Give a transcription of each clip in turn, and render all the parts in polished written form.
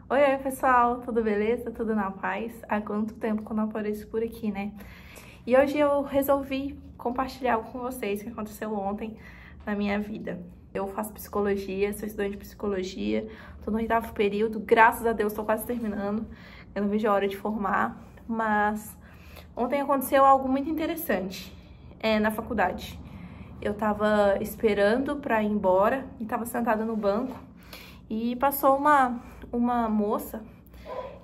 Oi, pessoal, tudo beleza? Tudo na paz? Há quanto tempo que eu não apareço por aqui, né? E hoje eu resolvi compartilhar algo com vocês que aconteceu ontem na minha vida. Eu faço psicologia, sou estudante de psicologia, tô no 8º período, graças a Deus tô quase terminando, eu não vejo a hora de formar, mas ontem aconteceu algo muito interessante na faculdade. Eu tava esperando pra ir embora e tava sentada no banco e passou uma moça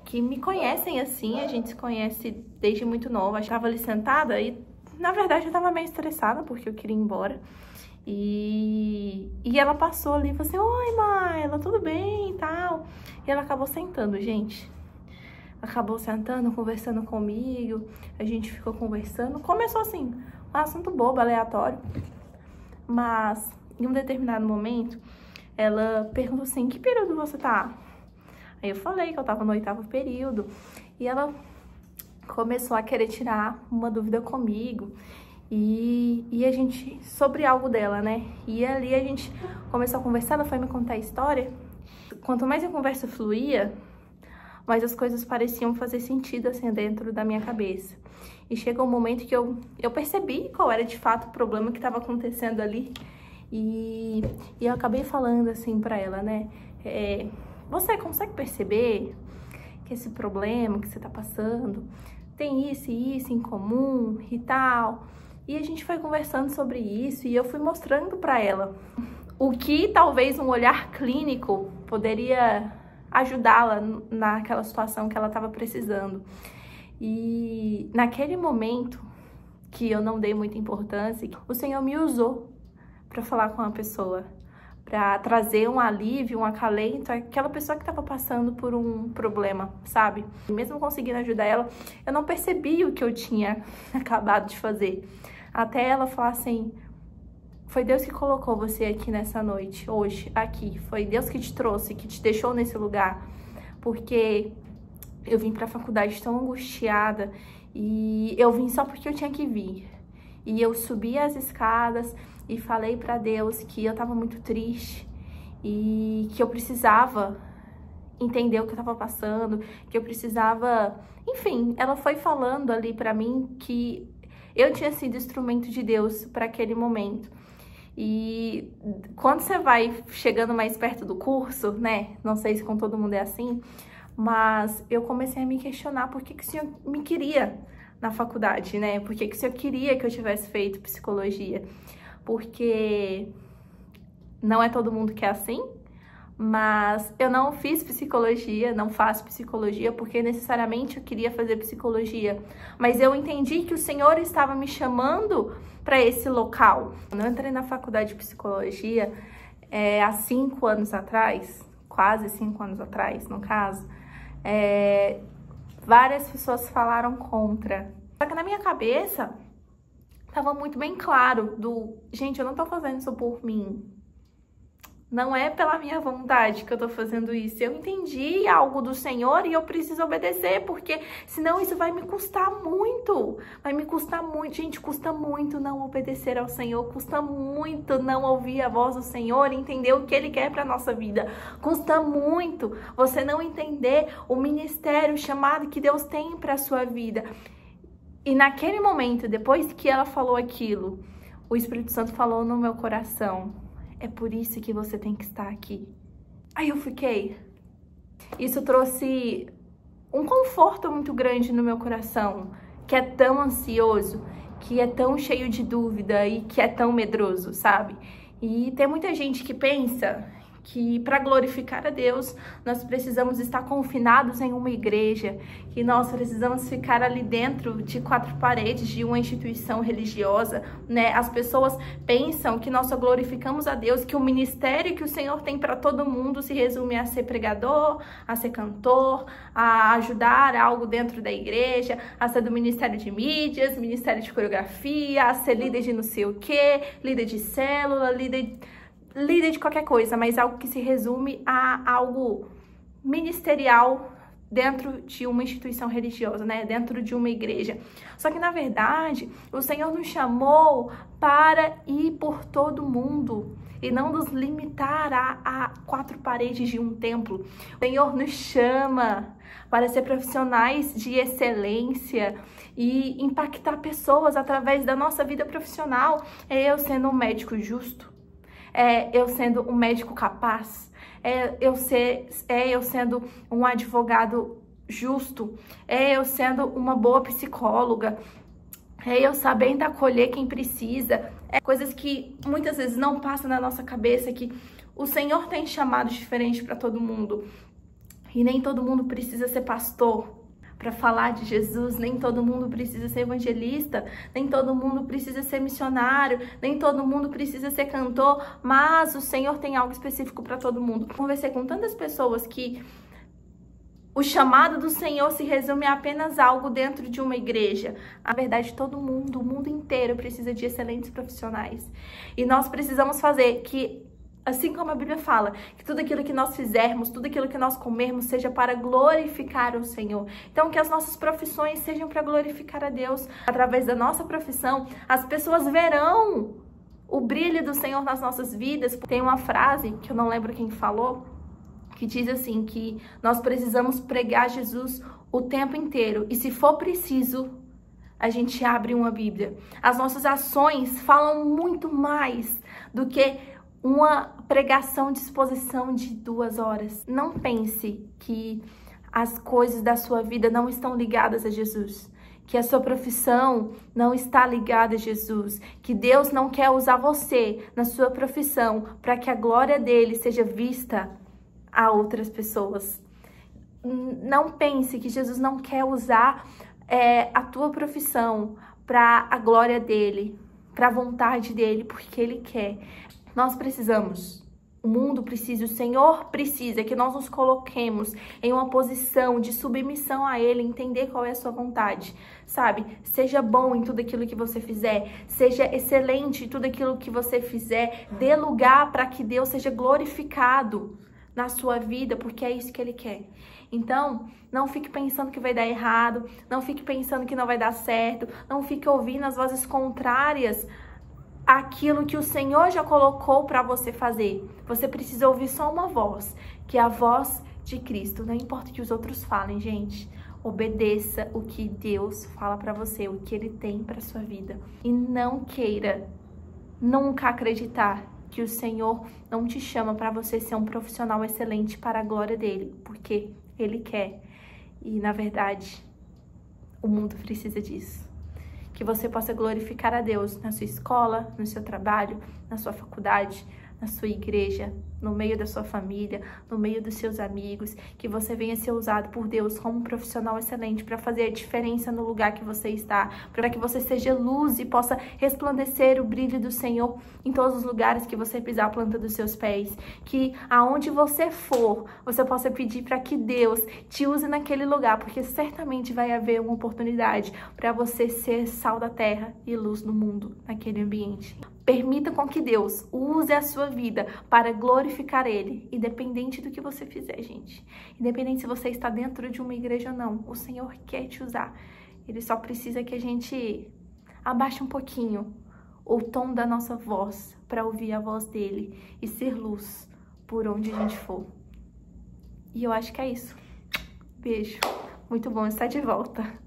que me conhecem assim, a gente se conhece desde muito nova. Eu estava ali sentada e, na verdade, eu tava meio estressada porque eu queria ir embora. E ela passou ali e falou assim: oi, Maila, tudo bem e tal. E ela acabou sentando, gente. Acabou sentando, conversando comigo. A gente ficou conversando. Começou assim, um assunto bobo, aleatório. Mas, em um determinado momento, ela perguntou assim: que período você tá? Aí eu falei que eu tava no 8º período. E ela começou a querer tirar uma dúvida comigo. E a gente, sobre algo dela, né? E ali a gente começou a conversar, ela foi me contar a história. Quanto mais a conversa fluía, mais as coisas pareciam fazer sentido, assim, dentro da minha cabeça. E chegou um momento que eu percebi qual era, de fato, o problema que estava acontecendo ali. E eu acabei falando, assim, pra ela, né? Você consegue perceber que esse problema que você tá passando tem isso e isso em comum e tal? E a gente foi conversando sobre isso e eu fui mostrando pra ela o que talvez um olhar clínico poderia ajudá-la naquela situação que ela estava precisando. E naquele momento que eu não dei muita importância, o Senhor me usou para falar com a pessoa, para trazer um alívio, um acalento àquela pessoa que estava passando por um problema, sabe? E mesmo conseguindo ajudar ela, eu não percebi o que eu tinha acabado de fazer. Até ela falar assim: foi Deus que colocou você aqui nessa noite, hoje, aqui. Foi Deus que te trouxe, que te deixou nesse lugar. Porque eu vim pra faculdade tão angustiada e eu vim só porque eu tinha que vir. E eu subi as escadas e falei pra Deus que eu tava muito triste e que eu precisava entender o que eu tava passando, que eu precisava... Enfim, ela foi falando ali pra mim que eu tinha sido instrumento de Deus para aquele momento. E quando você vai chegando mais perto do curso, né? Não sei se com todo mundo é assim, mas eu comecei a me questionar por que o Senhor me queria na faculdade, né? Por que o Senhor queria que eu tivesse feito psicologia? Porque não é todo mundo que é assim, mas eu não fiz psicologia, não faço psicologia porque necessariamente eu queria fazer psicologia. Mas eu entendi que o Senhor estava me chamando para esse local. Quando eu entrei na faculdade de psicologia há 5 anos atrás, quase 5 anos atrás, no caso, várias pessoas falaram contra. Só que na minha cabeça estava muito bem claro gente, eu não tô fazendo isso por mim. Não é pela minha vontade que eu tô fazendo isso. Eu entendi algo do Senhor e eu preciso obedecer, porque senão isso vai me custar muito. Vai me custar muito. Gente, custa muito não obedecer ao Senhor. Custa muito não ouvir a voz do Senhor e entender o que Ele quer pra nossa vida. Custa muito você não entender o ministério, o chamado que Deus tem pra sua vida. E naquele momento, depois que ela falou aquilo, o Espírito Santo falou no meu coração: é por isso que você tem que estar aqui. Aí eu fiquei. Isso trouxe um conforto muito grande no meu coração, que é tão ansioso, que é tão cheio de dúvida e que é tão medroso, sabe? E tem muita gente que pensa que para glorificar a Deus nós precisamos estar confinados em uma igreja, que nós precisamos ficar ali dentro de 4 paredes de uma instituição religiosa, né? As pessoas pensam que nós só glorificamos a Deus, que o ministério que o Senhor tem para todo mundo se resume a ser pregador, a ser cantor, a ajudar algo dentro da igreja, a ser do ministério de mídias, ministério de coreografia, a ser líder de não sei o que, líder de célula, líder de qualquer coisa, mas algo que se resume a algo ministerial dentro de uma instituição religiosa, né? Dentro de uma igreja. Só que, na verdade, o Senhor nos chamou para ir por todo mundo e não nos limitar a 4 paredes de um templo. O Senhor nos chama para ser profissionais de excelência e impactar pessoas através da nossa vida profissional. É eu sendo um médico justo, é eu sendo um médico capaz, é eu sendo um advogado justo, é eu sendo uma boa psicóloga, é eu sabendo acolher quem precisa. É coisas que muitas vezes não passam na nossa cabeça, que o Senhor tem chamados diferentes para todo mundo. E nem todo mundo precisa ser pastor para falar de Jesus, nem todo mundo precisa ser evangelista, nem todo mundo precisa ser missionário, nem todo mundo precisa ser cantor, mas o Senhor tem algo específico para todo mundo. Conversei com tantas pessoas que o chamado do Senhor se resume a apenas algo dentro de uma igreja. Na verdade, todo mundo, o mundo inteiro precisa de excelentes profissionais. E nós precisamos fazer que, assim como a Bíblia fala, que tudo aquilo que nós fizermos, tudo aquilo que nós comermos, seja para glorificar o Senhor. Então, que as nossas profissões sejam para glorificar a Deus. Através da nossa profissão, as pessoas verão o brilho do Senhor nas nossas vidas. Tem uma frase, que eu não lembro quem falou, que diz assim, que nós precisamos pregar Jesus o tempo inteiro. E se for preciso, a gente abre uma Bíblia. As nossas ações falam muito mais do que uma pregação de exposição de 2 horas. Não pense que as coisas da sua vida não estão ligadas a Jesus, que a sua profissão não está ligada a Jesus, que Deus não quer usar você na sua profissão para que a glória dele seja vista a outras pessoas. Não pense que Jesus não quer usar a tua profissão para a glória dele, para a vontade dele, porque ele quer. Nós precisamos, o mundo precisa, o Senhor precisa que nós nos coloquemos em uma posição de submissão a ele, entender qual é a sua vontade, sabe? Seja bom em tudo aquilo que você fizer, seja excelente em tudo aquilo que você fizer, dê lugar para que Deus seja glorificado na sua vida, porque é isso que ele quer. Então, não fique pensando que vai dar errado, não fique pensando que não vai dar certo, não fique ouvindo as vozes contrárias àquilo que o Senhor já colocou para você fazer. Você precisa ouvir só uma voz, que é a voz de Cristo. Não importa o que os outros falem, gente. Obedeça o que Deus fala para você, o que ele tem para sua vida. E não queira nunca acreditar que o Senhor não te chama para você ser um profissional excelente para a glória dele, porque ele quer. E, na verdade, o mundo precisa disso. Que você possa glorificar a Deus na sua escola, no seu trabalho, na sua faculdade, na sua igreja, no meio da sua família, no meio dos seus amigos, que você venha ser usado por Deus como um profissional excelente para fazer a diferença no lugar que você está, para que você seja luz e possa resplandecer o brilho do Senhor em todos os lugares que você pisar a planta dos seus pés, que aonde você for, você possa pedir para que Deus te use naquele lugar, porque certamente vai haver uma oportunidade para você ser sal da terra e luz no mundo, naquele ambiente. Permita com que Deus use a sua vida para glorificar Ele, independente do que você fizer, gente. Independente se você está dentro de uma igreja ou não, o Senhor quer te usar. Ele só precisa que a gente abaixe um pouquinho o tom da nossa voz para ouvir a voz dEle e ser luz por onde a gente for. E eu acho que é isso. Beijo. Muito bom estar de volta.